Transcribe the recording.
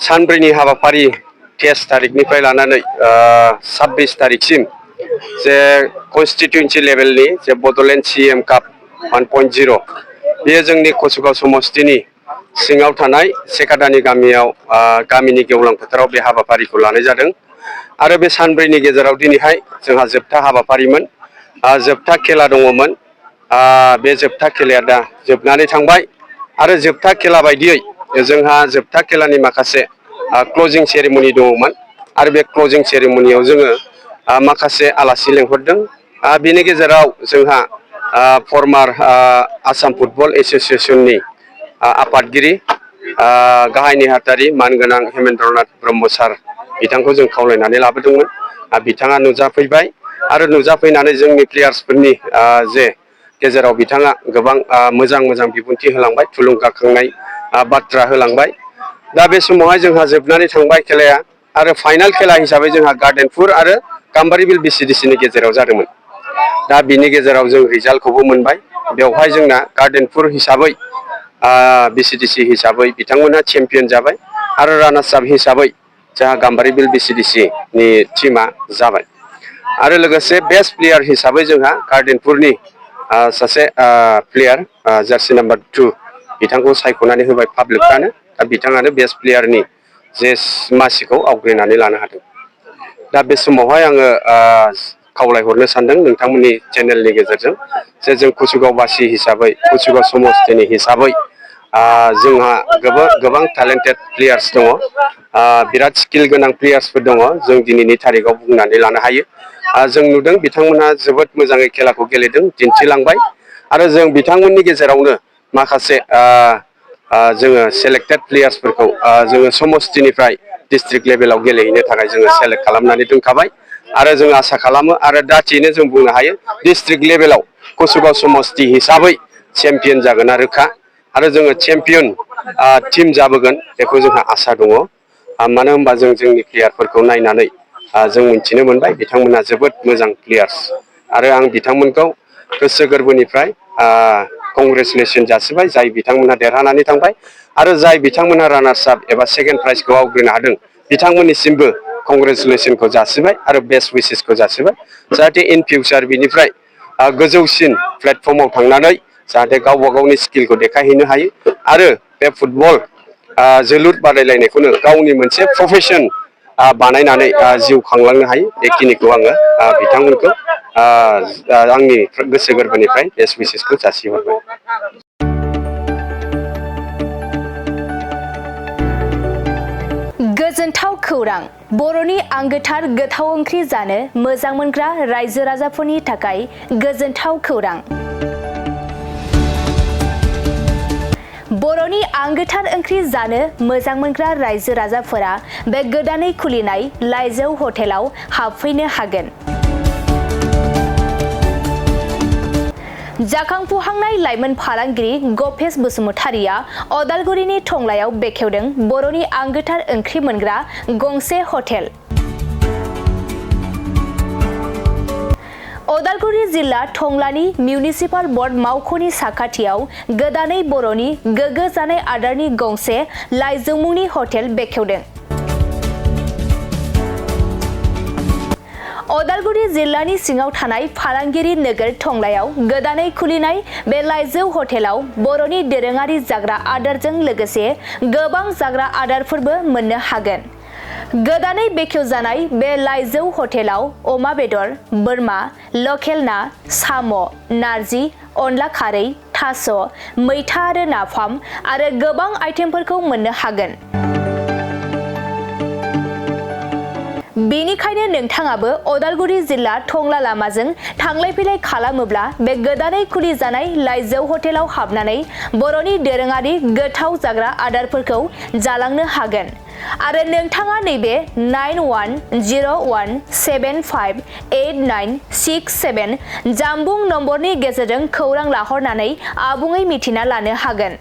सानब्रैनि हाबाफारि 23 तारिखनिफ्राय लानानै 26 तारिखसिम जे कन्स्टिट्युएन्सि लेभेलनि जे बड'लेण्ड CM काप 1.0 बेयो जोंनि कसुगाव समस्तिनि सिङाव थानाय सेकादानि गामियाव गामिनि गेवलां फोथाराव बे हाबाफारिखौ लानाय जादों आरो बे सानब्रैनि गेजेराव दिनैहाय जोंहा जोबथा हाबाफारिमोन जोबथा खेला दङमोन बे जोबथा खेलाया दा जोबनानै थांबाय आरो जोबथा खेला बायदियै जोंहा जोबथा खेलानि माखासे क्लोजिं सेरेमनि दङमोन आरो बे क्लोजिं सेरेमनियाव जोङो माखासे आलासि लेंहरदों बेनि गेजेराव जोंहा फर्मार आसाम फुटबल एसोसिएशननि आफादगिरि गाहाय नेहाथारि मानगोनां हेमेन्द्रनाथ ब्रह्म सार बिथांखौ जों खावलायनानै लाबोदोंमोन बिथाङा नुजाफैबाय आरो नुजाफैनानै जोंनि प्लेयार्सफोरनि जे गेजेराव बिथाङा गोबां मोजां बिबुंथि होलांबाय थुलुंगाखांनाय बाथ्रा होलांबाय दा बे समावहाय जोंहा जोबनानै थांबाय खेलाया आरो फाइनाल खेला हिसाबै जोंहा गार्डेनपुर आरो गाम्बारिबिल BCDC गेजेराव जादोंमोन दा बिनि गेजेराव जों रिजाल्टखौबो मोनबाय बेवहाय जोंना गार्डेनपुर हिसाबै BCDC हिसाबै बिथांमोना चेम्पियन जाबाय आरो रानार्स आप हिसाबै जोंहा गाम्बारिबिल BCDC नि टीमा जाबाय आरो लोगोसे बेस्ट प्लेयार हिसाबै जोंहा गार्डेनपुरनि सासे प्लेयार जार्सि नाम्बार 2 बिथांखौ सायख'नानै होबाय पाब्लिकआनो दा बिथाङानो बेस्ट प्लेयारनि जे मासिखौ आवग्रिनानै लानो हादों दा बे समावहाय आङो खावलायहरनो सानदों नोंथांमोननि चेनेलनि गेजेरजों जे जों कसुगावबासि हिसाबै कसुगाव समस्तिनि हिसाबै जोंहा गोबां टेलेन्टेड प्लेयार्स दङ बिराद स्किल गोनां प्लेयार्सफोर दङ जों दिनैनि तारिखाव बुंनानै लानो हायो जों नुदों बिथांमोनहा जोबोद मोजाङै खेलाखौ गेलेदों दिन्थिलांबाय आरो जों बिथांमोननि गेजेरावनो माखासे जोङो सेलेक्टेड प्लेयार्सफोरखौ जोङो समस्तिनिफ्राय डिस्ट्रिक्ट लेभेलाव गेलेहैनो थाखाय जोङो सेलेक्ट खालामनानै दोनखाबाय आरो जों आसा खालामो आरो दाथियैनो जों बुंनो हायो डिस्ट्रिक्ट लेभेलाव कसुगाव समस्ति हिसाबै चेम्पियन जागोन रोखा आरो जोङो चेम्पियन टीम जाबोगोन बेखौ जोंहा आसा दङ मानो होनबा जों जोंनि प्लेयारफोरखौ नायनानै जों मिथिनो मोनबाय बिथांमोनहा जोबोद मोजां प्लेयार्स आरो आं बिथांमोनखौ गोसो गोरबोनिफ्राय कंग्रेचुलेसन जासिबाय जाय बिथांमोनहा देरहानानै थांबाय आरो जाय बिथांमोनहा रानार्स आप एबा सेकेन्ड प्राइजखौ आवग्रिनो हादों बिथांमोननिसिमबो कंग्रेचुलेसनखौ जासिबाय आरो बेस्ट उइसेसखौ जासिबाय जाहाथे इन फिउचार बिनिफ्राय गोजौसिन प्लेटफर्माव थांनानै जाहाथे गावबा गावनि स्किलखौ देखायहैनो हायो आरो बे फुटबल जोलुर बादायलायनायखौनो गावनि मोनसे प्रफेसन बानायनानै जिउ खांलांनो हायो बेखिनिखौ आङो बिथांमोनखौ आंनि गोसो गोरबोनिफ्राय बेस्ट उइसेसखौ जासिहरबाय गोजोनथाव खौरां बर'नि आंगोथार गोथाव ओंख्रि जानो मोजां मोनग्रा रायजो राजाफोरनि थाखाय गोजोनथाव खौरां बर'नि आंगोथार ओंख्रि जानो मोजां मोनग्रा रायजो राजाफोरा बे गोदानै खुलिनाय लाइजौ हटेलाव हाबफैनो हागोन जाखांफुहांनाय लाइमोन फालांगिरि गपेश बसुमतारिया अदालगुरिनि टंलायाव बेखेवदों बर'नि आंगोथार ओंख्रि मोनग्रा गंसे हटेल अदालगुरि जिल्ला टंलानि मिउनिसिपाल बर्ड मावख'नि साखाथियाव गोदानै बर'नि गोग्गो जानाय आदारनि गंसे लाइजौ मुंनि हटेल बेखेवदों अदालगुरि जिल्लानि सिङाव थानाय फालांगिरि नोगोर टंलायाव गोदानै खुलिनाय बे लाइजौ हटेलाव बर'नि दोरोङारि जाग्रा आदारजों लोगोसे गोबां जाग्रा आदारफोरबो मोननो हागोन गोदानै बेखेवजानाय बे लाइजौ हटेलाव अमा बेदर बोरमा लकेल ना साम' नारजि अनला खारै थास' मैथा आरो नाफाम आरो गोबां आइटेमफोरखौ मोननो हागोन बेनिखायनो नोंथाङाबो अदालगुरि जिल्ला टंला लामाजों थांलाय फैलाय खालामोब्ला बे गोदानै खुलि जानाय लाइजौ हटेलाव हाबनानै बर'नि दोरोङारि गोथाव जाग्रा आदारफोरखौ जालांनो हागोन आरो नोंथाङा नैबे 9101758967 जानबुं नम्बरनि गेजेरजों खौरां लाहरनानै आबुङै मिथिना लानो हागोन